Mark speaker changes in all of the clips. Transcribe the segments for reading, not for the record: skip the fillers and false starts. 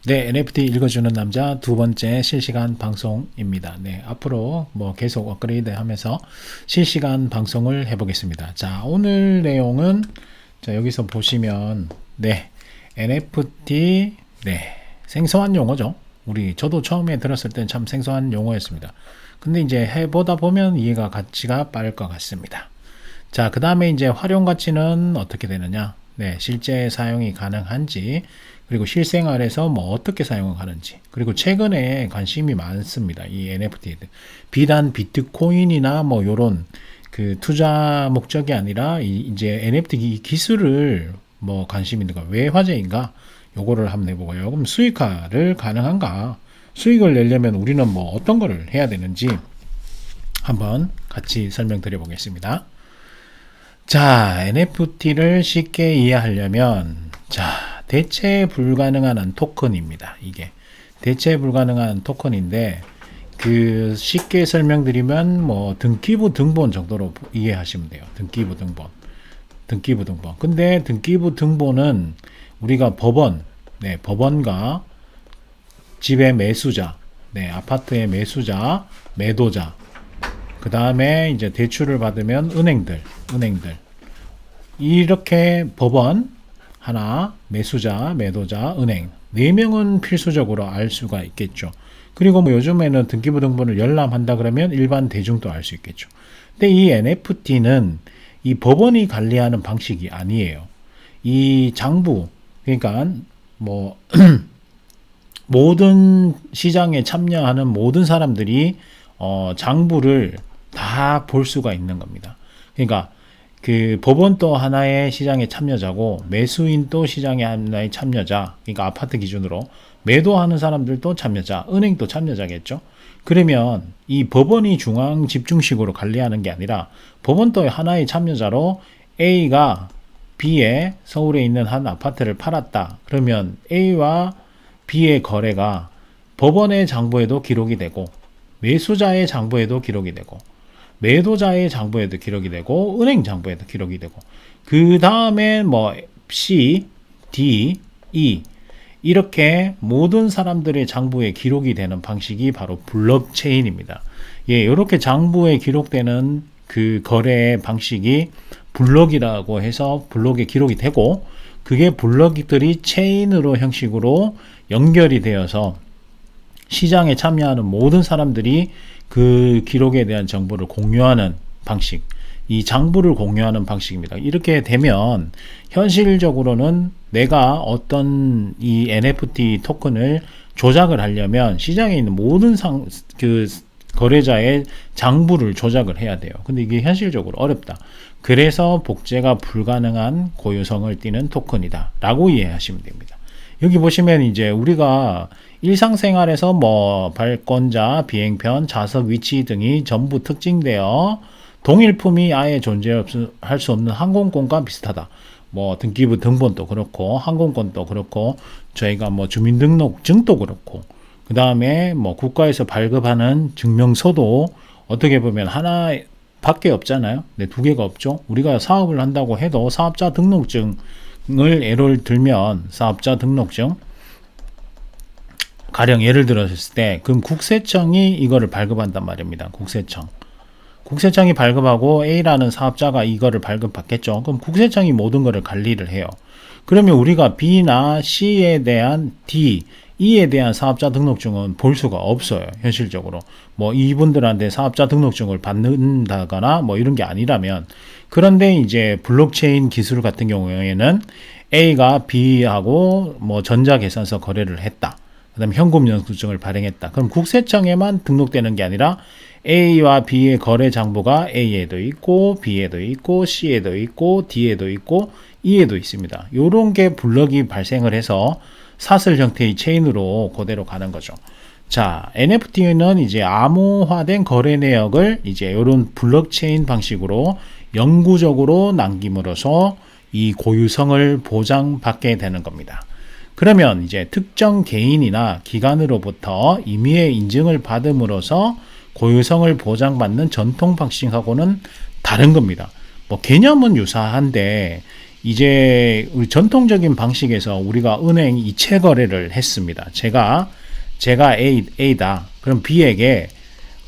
Speaker 1: 네, NFT 읽어주는 남자 두 번째 실시간 방송입니다. 네, 앞으로 뭐 계속 업그레이드 하면서 실시간 방송을 해보겠습니다. 자, 오늘 내용은, 자, 여기서 보시면, 네, NFT, 네, 생소한 용어죠. 저도 처음에 들었을 땐 참 생소한 용어였습니다. 근데 이제 해보다 보면 이해가 가치가 빠를 것 같습니다. 자, 그 다음에 이제 활용 가치는 어떻게 되느냐? 네, 실제 사용이 가능한지, 그리고 실생활에서 뭐 어떻게 사용을 하는지, 그리고 최근에 관심이 많습니다. 이 NFT. 비단 비트코인이나 뭐 요런 그 투자 목적이 아니라 이제 NFT 기술을 뭐 관심 있는 거, 왜 화제인가? 요거를 한번 해보고요. 그럼 수익화를 가능한가? 수익을 내려면 우리는 뭐 어떤 거를 해야 되는지 한번 같이 설명드려 보겠습니다. 자, NFT를 쉽게 이해하려면, 자, 대체 불가능한 토큰입니다. 이게 대체 불가능한 토큰인데, 그 쉽게 설명드리면 뭐 등기부 등본 정도로 이해하시면 돼요. 등기부 등본. 근데 등기부 등본은 우리가 법원, 네, 법원과 집의 매수자, 네, 아파트의 매수자, 매도자, 그 다음에 이제 대출을 받으면 은행들 이렇게 법원 하나, 매수자, 매도자, 은행 4명은 필수적으로 알 수가 있겠죠. 그리고 뭐 요즘에는 등기부 등본을 열람한다 그러면 일반 대중도 알 수 있겠죠. 근데 이 NFT는 이 법원이 관리하는 방식이 아니에요. 이 장부, 그러니까 뭐 모든 시장에 참여하는 모든 사람들이 장부를 다 볼 수가 있는 겁니다. 그러니까 그 법원도 하나의 시장의 참여자고 매수인도 시장의 하나의 참여자, 그러니까 아파트 기준으로 매도하는 사람들도 참여자, 은행도 참여자겠죠. 그러면 이 법원이 중앙 집중식으로 관리하는 게 아니라 법원도 하나의 참여자로 A가 B에 서울에 있는 한 아파트를 팔았다. 그러면 A와 B의 거래가 법원의 장부에도 기록이 되고 매수자의 장부에도 기록이 되고 매도자의 장부에도 기록이 되고 은행 장부에도 기록이 되고 그 다음에 뭐 C, D, E 이렇게 모든 사람들의 장부에 기록이 되는 방식이 바로 블록체인입니다. 예, 이렇게 장부에 기록되는 그 거래 방식이 블록이라고 해서 블록에 기록이 되고 그게 블록들이 체인으로 형식으로 연결이 되어서 시장에 참여하는 모든 사람들이 그 기록에 대한 정보를 공유하는 방식, 이 장부를 공유하는 방식입니다. 이렇게 되면 현실적으로는 내가 어떤 이 NFT 토큰을 조작을 하려면 시장에 있는 모든 그 거래자의 장부를 조작을 해야 돼요. 근데 이게 현실적으로 어렵다. 그래서 복제가 불가능한 고유성을 띠는 토큰이다 라고 이해하시면 됩니다. 여기 보시면 이제 우리가 일상생활에서 뭐 발권자, 비행편, 좌석 위치 등이 전부 특징되어 동일품이 아예 존재할 수 없는 항공권과 비슷하다. 뭐 등기부 등본도 그렇고 항공권도 그렇고 저희가 뭐 주민등록증도 그렇고 그 다음에 뭐 국가에서 발급하는 증명서도 어떻게 보면 하나 밖에 없잖아요. 네, 2개가 없죠. 우리가 사업을 한다고 해도 사업자 등록증을 예를 들면 사업자 등록증 가령 예를 들었을 때 그럼 국세청이 이거를 발급한단 말입니다. 국세청이 발급하고 A라는 사업자가 이거를 발급받겠죠. 그럼 국세청이 모든 거를 관리를 해요. 그러면 우리가 B나 C에 대한 D, E에 대한 사업자 등록증은 볼 수가 없어요. 현실적으로. 뭐 이분들한테 사업자 등록증을 받는다거나 뭐 이런 게 아니라면. 그런데 이제 블록체인 기술 같은 경우에는 A가 B하고 뭐 전자계산서 거래를 했다. 그 다음에 현금영수증을 발행했다. 그럼 국세청에만 등록되는 게 아니라 A와 B의 거래 장부가 A에도 있고 B에도 있고 C에도 있고 D에도 있고 E에도 있습니다. 요런 게 블럭이 발생을 해서 사슬 형태의 체인으로 그대로 가는 거죠. 자, NFT는 이제 암호화된 거래 내역을 이제 요런 블록체인 방식으로 영구적으로 남김으로써 이 고유성을 보장받게 되는 겁니다. 그러면 이제 특정 개인이나 기관으로부터 임의의 인증을 받음으로써 고유성을 보장받는 전통 방식하고는 다른 겁니다. 뭐 개념은 유사한데 이제 우리 전통적인 방식에서 우리가 은행 이체 거래를 했습니다. 제가 A다. 그럼 B에게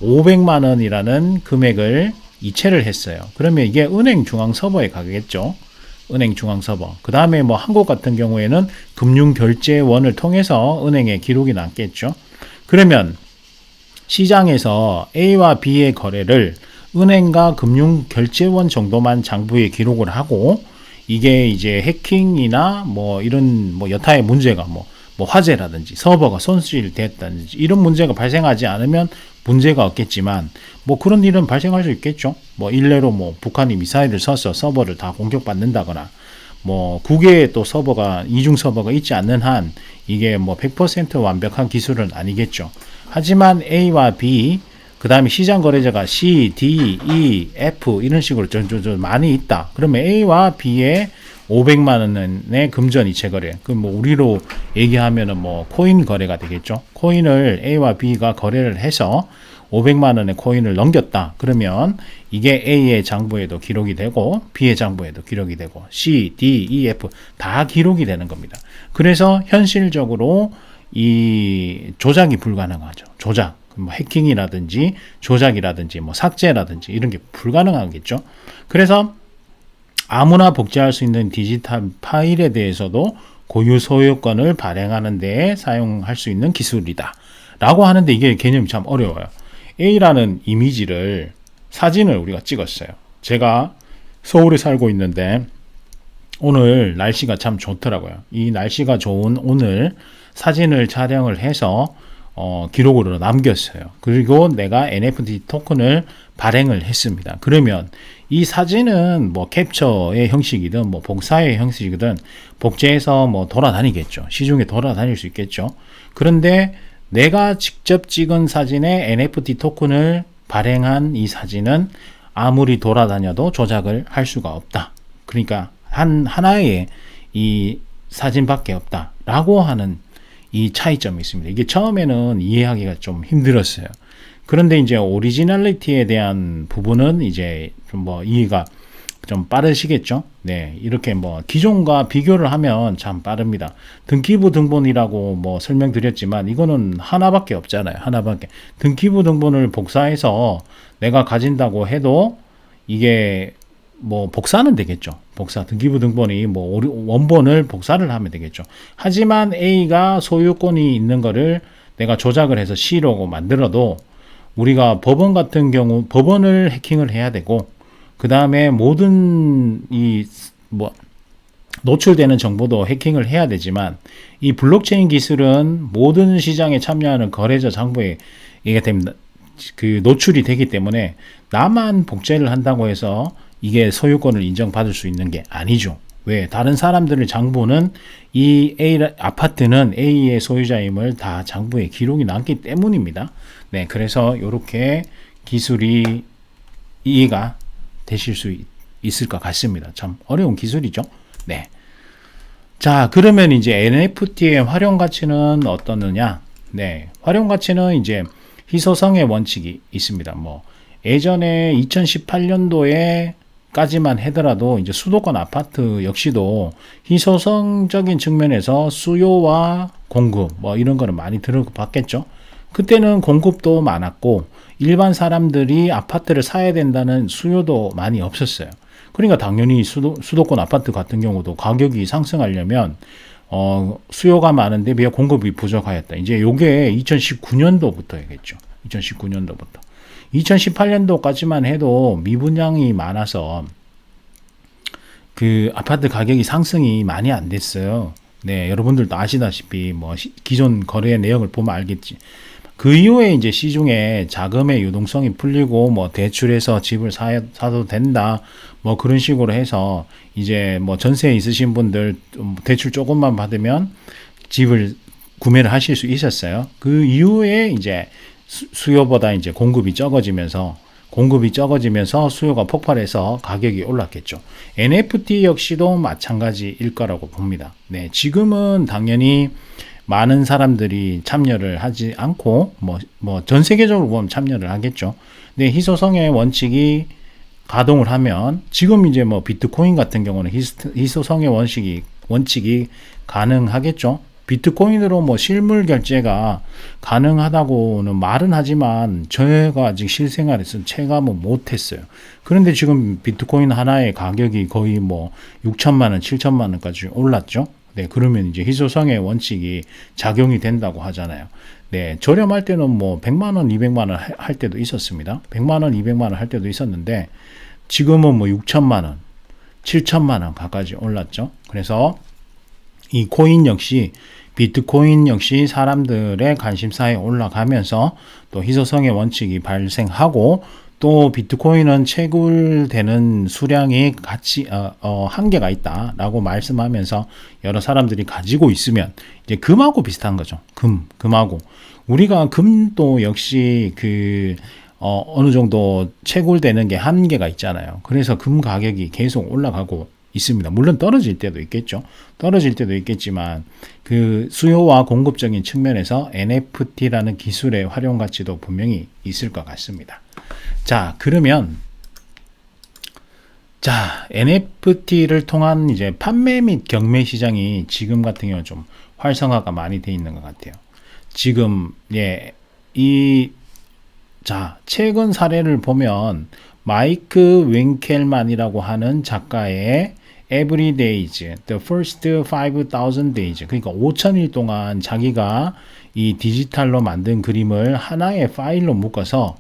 Speaker 1: 500만 원이라는 금액을 이체를 했어요. 그러면 이게 은행 중앙 서버에 가겠죠. 은행 중앙 서버. 그 다음에 뭐 한국 같은 경우에는 금융결제원을 통해서 은행에 기록이 남겠죠. 그러면 시장에서 A와 B의 거래를 은행과 금융결제원 정도만 장부에 기록을 하고 이게 이제 해킹이나 뭐 이런 뭐 여타의 문제가 뭐 화재라든지 서버가 손실됐다든지 이런 문제가 발생하지 않으면 문제가 없겠지만 뭐 그런 일은 발생할 수 있겠죠. 뭐 일례로 뭐 북한이 미사일을 쏴서 서버를 다 공격받는다거나 뭐 국외에 또 서버가 이중 서버가 있지 않는 한 이게 뭐 100% 완벽한 기술은 아니겠죠. 하지만 A와 B 그 다음에 시장 거래자가 C, D, E, F 이런 식으로 좀 많이 있다. 그러면 A와 B의 500만 원의 금전 이체 거래. 그 뭐 우리로 얘기하면은 뭐 코인 거래가 되겠죠. 코인을 A와 B가 거래를 해서 500만 원의 코인을 넘겼다. 그러면 이게 A의 장부에도 기록이 되고 B의 장부에도 기록이 되고 C, D, E, F 다 기록이 되는 겁니다. 그래서 현실적으로 이 조작이 불가능하죠. 조작. 뭐 해킹이라든지 조작이라든지 뭐 삭제라든지 이런 게 불가능하겠죠. 그래서 아무나 복제할 수 있는 디지털 파일에 대해서도 고유 소유권을 발행하는 데 사용할 수 있는 기술이다 라고 하는데 이게 개념이 참 어려워요. A라는 이미지를 사진을 우리가 찍었어요. 제가 서울에 살고 있는데 오늘 날씨가 참 좋더라고요. 이 날씨가 좋은 오늘 사진을 촬영을 해서 기록으로 남겼어요. 그리고 내가 NFT 토큰을 발행을 했습니다. 그러면 이 사진은 뭐 캡처의 형식이든 뭐 복사의 형식이든 복제해서 뭐 돌아다니겠죠. 시중에 돌아다닐 수 있겠죠. 그런데 내가 직접 찍은 사진에 NFT 토큰을 발행한 이 사진은 아무리 돌아다녀도 조작을 할 수가 없다. 그러니까 하나의 이 사진밖에 없다라고 하는 이 차이점이 있습니다. 이게 처음에는 이해하기가 좀 힘들었어요. 그런데 이제 오리지널리티에 대한 부분은 이제 좀 뭐 이해가 좀 빠르시겠죠? 네. 이렇게 뭐 기존과 비교를 하면 참 빠릅니다. 등기부 등본이라고 뭐 설명드렸지만 이거는 하나밖에 없잖아요. 하나밖에. 등기부 등본을 복사해서 내가 가진다고 해도 이게 뭐 복사는 되겠죠. 복사 등기부 등본이 뭐 원본을 복사를 하면 되겠죠. 하지만 A가 소유권이 있는 거를 내가 조작을 해서 C로 만들어도 우리가 법원 같은 경우 법원을 해킹을 해야 되고 그 다음에 모든 이 뭐 노출되는 정보도 해킹을 해야 되지만 이 블록체인 기술은 모든 시장에 참여하는 거래자 장부에 이게 됩니다. 그 노출이 되기 때문에 나만 복제를 한다고 해서 이게 소유권을 인정받을 수 있는 게 아니죠. 왜? 다른 사람들의 장부는 이 아파트는 A의 소유자임을 다 장부에 기록이 남기 때문입니다. 네, 그래서 이렇게 기술이 이해가 되실 수 있을 것 같습니다. 참 어려운 기술이죠. 네. 자, 그러면 이제 NFT의 활용 가치는 어떠느냐? 네, 활용 가치는 이제 희소성의 원칙이 있습니다. 뭐 예전에 2018년도에 까지만 하더라도 이제 수도권 아파트 역시도 희소성적인 측면에서 수요와 공급 뭐 이런 거를 많이 들어봤겠죠. 그때는 공급도 많았고 일반 사람들이 아파트를 사야 된다는 수요도 많이 없었어요. 그러니까 당연히 수도권 아파트 같은 경우도 가격이 상승하려면 수요가 많은데 비해 공급이 부족하였다. 이제 요게 2019년도부터겠죠. 2019년도부터. 2018년도까지만 해도 미분양이 많아서 그 아파트 가격이 상승이 많이 안 됐어요. 네, 여러분들도 아시다시피 뭐 기존 거래 내역을 보면 알겠지. 그 이후에 이제 시중에 자금의 유동성이 풀리고 뭐 대출해서 집을 사도 된다. 뭐 그런 식으로 해서 이제 뭐 전세에 있으신 분들 대출 조금만 받으면 집을 구매를 하실 수 있었어요. 그 이후에 이제 수요보다 이제 공급이 적어지면서 수요가 폭발해서 가격이 올랐겠죠. NFT 역시도 마찬가지일 거라고 봅니다. 네, 지금은 당연히 많은 사람들이 참여를 하지 않고 뭐 전 세계적으로 보면 참여를 하겠죠. 근데 희소성의 원칙이 가동을 하면 지금 이제 뭐 비트코인 같은 경우는 희소성의 원칙이 가능하겠죠. 비트코인으로 뭐 실물 결제가 가능하다고는 말은 하지만 저희가 아직 실생활에서 체감은 못했어요. 그런데 지금 비트코인 하나의 가격이 거의 뭐 6천만 원, 7천만 원까지 올랐죠. 네, 그러면 이제 희소성의 원칙이 작용이 된다고 하잖아요. 네, 저렴할 때는 뭐 100만 원, 200만 원 할 때도 있었습니다. 100만 원, 200만 원 할 때도 있었는데 지금은 뭐 6천만 원, 7천만 원 가까이 올랐죠. 그래서 이 코인 역시 비트코인 역시 사람들의 관심사에 올라가면서 또 희소성의 원칙이 발생하고 또 비트코인은 채굴되는 수량이 한계가 있다라고 말씀하면서 여러 사람들이 가지고 있으면 이제 금하고 비슷한 거죠. 금하고 우리가 금도 역시 어느 정도 채굴되는 게 한계가 있잖아요. 그래서 금 가격이 계속 올라가고 있습니다. 물론 떨어질 때도 있겠죠. 떨어질 때도 있겠지만 그 수요와 공급적인 측면에서 NFT라는 기술의 활용 가치도 분명히 있을 것 같습니다. 자, 그러면 NFT를 통한 이제 판매 및 경매 시장이 지금 같은 경우는 좀 활성화가 많이 돼 있는 것 같아요. 지금 최근 사례를 보면 마이크 윙켈만이라고 하는 작가의 Every Days, The First 5,000 Days, 그러니까 5,000일 동안 자기가 이 디지털로 만든 그림을 하나의 파일로 묶어서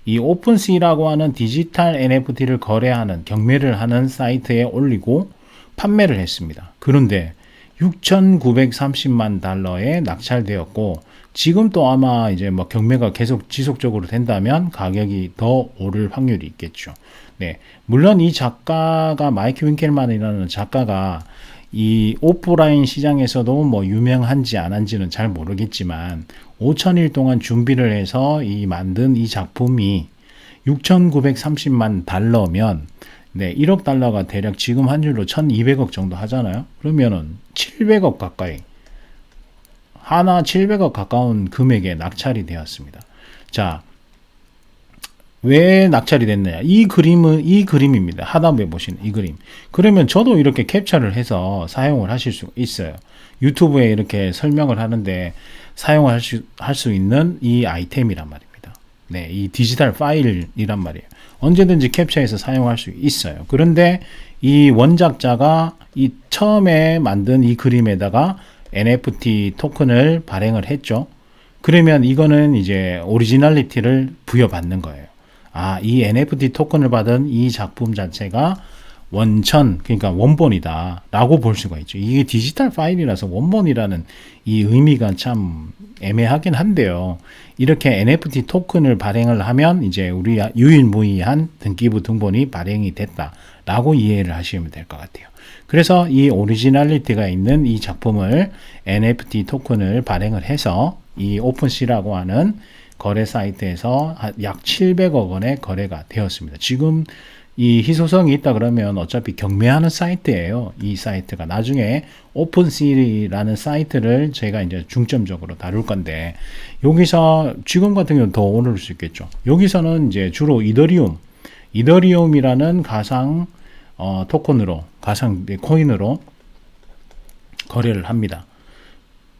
Speaker 1: 이 오픈시라고 하는 디지털 NFT를 거래하는 경매를 하는 사이트에 올리고 판매를 했습니다. 그런데 6,930만 달러에 낙찰되었고 지금 또 아마 이제 뭐 경매가 계속 지속적으로 된다면 가격이 더 오를 확률이 있겠죠. 네, 물론 이 작가가 마이크 윙켈만이라는 작가가 이 오프라인 시장에서도 뭐 유명한지 안 한지는 잘 모르겠지만 5,000일 동안 준비를 해서 만든 이 작품이 6,930만 달러면 네, 1억 달러가 대략 지금 환율로 1,200억 정도 하잖아요. 그러면은 700억 가까이 하나 700억 가까운 금액에 낙찰이 되었습니다. 자, 왜 낙찰이 됐느냐? 이 그림입니다. 하단부에 보시는 이 그림. 그러면 저도 이렇게 캡처를 해서 사용을 하실 수 있어요. 유튜브에 이렇게 설명을 하는데 사용할 수 있는 이 아이템이란 말입니다. 네, 이 디지털 파일이란 말이에요. 언제든지 캡처해서 사용할 수 있어요. 그런데 이 원작자가 이 처음에 만든 이 그림에다가 NFT 토큰을 발행을 했죠. 그러면 이거는 이제 오리지널리티를 부여받는 거예요. 이 NFT 토큰을 받은 이 작품 자체가 그러니까 원본이다 라고 볼 수가 있죠. 이게 디지털 파일이라서 원본이라는 이 의미가 참 애매하긴 한데요. 이렇게 NFT 토큰을 발행을 하면 이제 우리 유일무이한 등기부 등본이 발행이 됐다 라고 이해를 하시면 될 것 같아요. 그래서 이 오리지널리티가 있는 이 작품을 NFT 토큰을 발행을 해서 이 오픈시라고 하는 거래 사이트에서 약 700억 원의 거래가 되었습니다. 지금 이 희소성이 있다 그러면 어차피 경매하는 사이트예요. 이 사이트가 나중에 오픈시라는 사이트를 제가 이제 중점적으로 다룰 건데 여기서 지금 같은 경우는 더 오를 수 있겠죠. 여기서는 이제 주로 이더리움이라는 가상 가상 코인으로 거래를 합니다.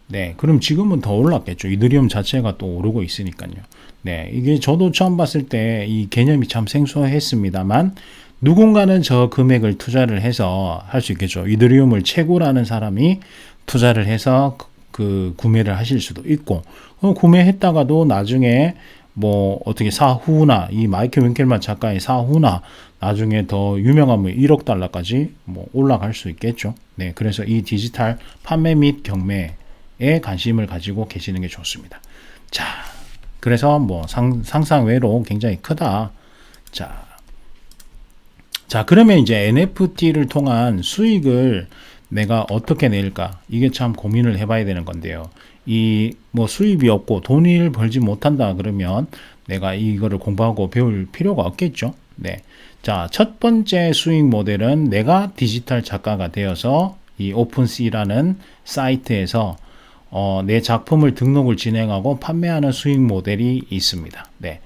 Speaker 1: 네, 그럼 지금은 더 올랐겠죠. 이더리움 자체가 또 오르고 있으니까요. 네, 이게 저도 처음 봤을 때 이 개념이 참 생소했습니다만 누군가는 저 금액을 투자를 해서 할 수 있겠죠. 이더리움을 채굴하는 사람이 투자를 해서 그 구매를 하실 수도 있고 구매했다가도 나중에 뭐 어떻게 사후나 이 마이클 윙켈만 작가의 사후나 나중에 더 유명하면 1억 달러까지 뭐 올라갈 수 있겠죠. 네, 그래서 이 디지털 판매 및 경매에 관심을 가지고 계시는 게 좋습니다. 자, 그래서 뭐 상상 외로 굉장히 크다. 자, 그러면 이제 NFT를 통한 수익을 내가 어떻게 낼까? 이게 참 고민을 해봐야 되는 건데요. 뭐 수입이 없고 돈을 벌지 못한다 그러면 내가 이거를 공부하고 배울 필요가 없겠죠. 네. 자, 첫 번째 수익 모델은 내가 디지털 작가가 되어서 이 오픈시라는 사이트에서 내 작품을 등록을 진행하고 판매하는 수익 모델이 있습니다. 네.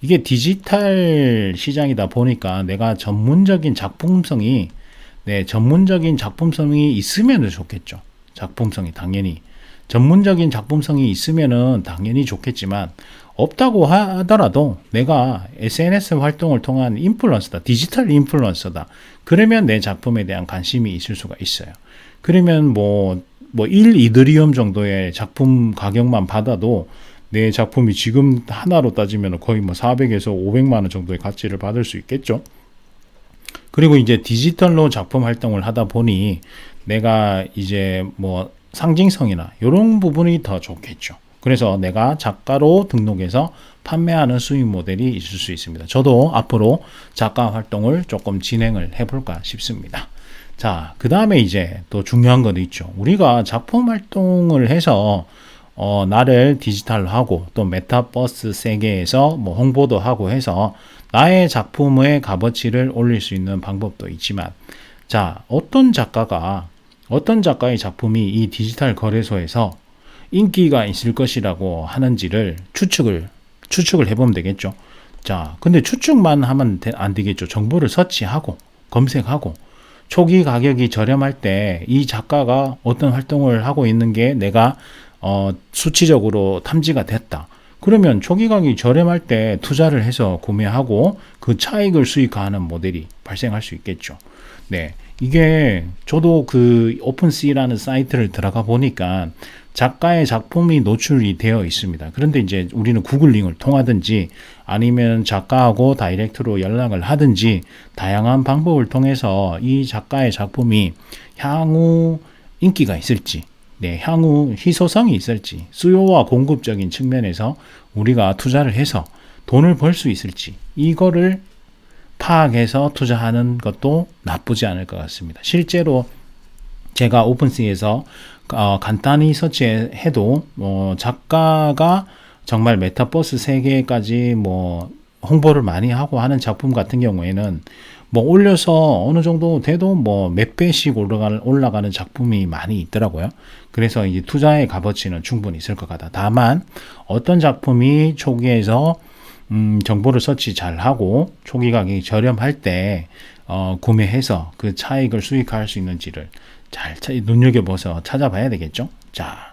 Speaker 1: 이게 디지털 시장이다 보니까 내가 전문적인 작품성이 있으면 좋겠죠. 작품성이 당연히 전문적인 작품성이 있으면은 당연히 좋겠지만 없다고 하더라도 내가 SNS 활동을 통한 인플루언서다, 디지털 인플루언서다. 그러면 내 작품에 대한 관심이 있을 수가 있어요. 그러면 뭐 1 이더리움 정도의 작품 가격만 받아도 내 작품이 지금 하나로 따지면 거의 뭐 400에서 500만 원 정도의 가치를 받을 수 있겠죠. 그리고 이제 디지털로 작품 활동을 하다 보니 내가 이제 뭐 상징성이나 이런 부분이 더 좋겠죠. 그래서 내가 작가로 등록해서 판매하는 수익 모델이 있을 수 있습니다. 저도 앞으로 작가 활동을 조금 진행을 해볼까 싶습니다. 자, 그 다음에 이제 또 중요한 것도 있죠. 우리가 작품 활동을 해서 나를 디지털하고 또 메타버스 세계에서 뭐 홍보도 하고 해서 나의 작품의 값어치를 올릴 수 있는 방법도 있지만, 자, 어떤 작가의 작품이 이 디지털 거래소에서 인기가 있을 것이라고 하는지를 추측을 해보면 되겠죠. 자, 근데 추측만 하면 안 되겠죠. 정보를 서치하고 검색하고 초기 가격이 저렴할 때 이 작가가 어떤 활동을 하고 있는 게 내가 수치적으로 탐지가 됐다. 그러면 초기 가격이 저렴할 때 투자를 해서 구매하고 그 차익을 수익화하는 모델이 발생할 수 있겠죠. 네. 이게 저도 그 오픈C라는 사이트를 들어가 보니까 작가의 작품이 노출이 되어 있습니다. 그런데 이제 우리는 구글 링크를 통하든지 아니면 작가하고 다이렉트로 연락을 하든지 다양한 방법을 통해서 이 작가의 작품이 향후 인기가 있을지, 향후 희소성이 있을지, 수요와 공급적인 측면에서 우리가 투자를 해서 돈을 벌 수 있을지, 이거를 파악해서 투자하는 것도 나쁘지 않을 것 같습니다. 실제로 제가 오픈C에서 간단히 서치해도 작가가 정말 메타버스 세계까지 홍보를 많이 하고 하는 작품 같은 경우에는 올려서 어느 정도 돼도 몇 배씩 올라가는 작품이 많이 있더라고요. 그래서 이제 투자의 값어치는 충분히 있을 것 같다. 다만 어떤 작품이 초기에서 정보를 서치 잘 하고 초기 가격이 저렴할 때 구매해서 그 차익을 수익화할 수 있는지를 잘 눈여겨보서 찾아봐야 되겠죠. 자,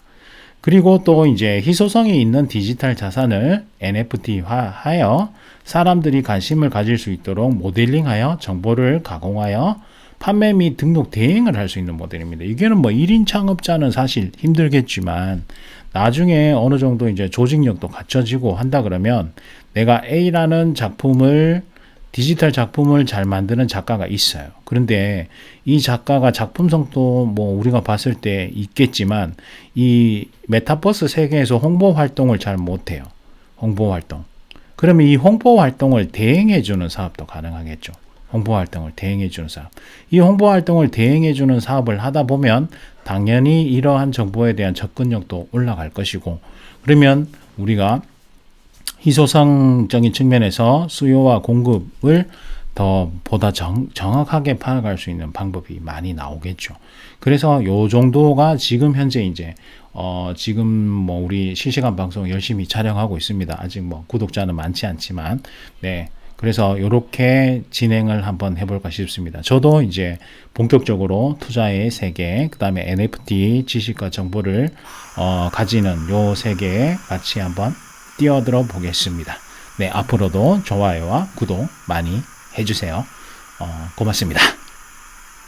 Speaker 1: 그리고 또 이제 희소성이 있는 디지털 자산을 NFT화하여 사람들이 관심을 가질 수 있도록 모델링하여 정보를 가공하여 판매 및 등록 대행을 할 수 있는 모델입니다. 이게는 1인 창업자는 사실 힘들겠지만 나중에 어느 정도 이제 조직력도 갖춰지고 한다 그러면 내가 A라는 디지털 작품을 잘 만드는 작가가 있어요. 그런데 이 작가가 작품성도 우리가 봤을 때 있겠지만 이 메타버스 세계에서 홍보 활동을 잘 못해요. 홍보 활동. 그러면 이 홍보 활동을 대행해주는 사업도 가능하겠죠. 홍보 활동을 대행해주는 사업. 이 홍보 활동을 대행해주는 사업을 하다 보면 당연히 이러한 정보에 대한 접근력도 올라갈 것이고, 그러면 우리가 희소성적인 측면에서 수요와 공급을 보다 정확하게 파악할 수 있는 방법이 많이 나오겠죠. 그래서 요 정도가 지금 현재 이제 지금 우리 실시간 방송 열심히 촬영하고 있습니다. 아직 구독자는 많지 않지만, 그래서 이렇게 진행을 한번 해볼까 싶습니다. 저도 이제 본격적으로 투자의 세계, 그 다음에 NFT 지식과 정보를 가지는 요 세계에 같이 한번 뛰어들어 보겠습니다. 앞으로도 좋아요와 구독 많이 해주세요. 고맙습니다.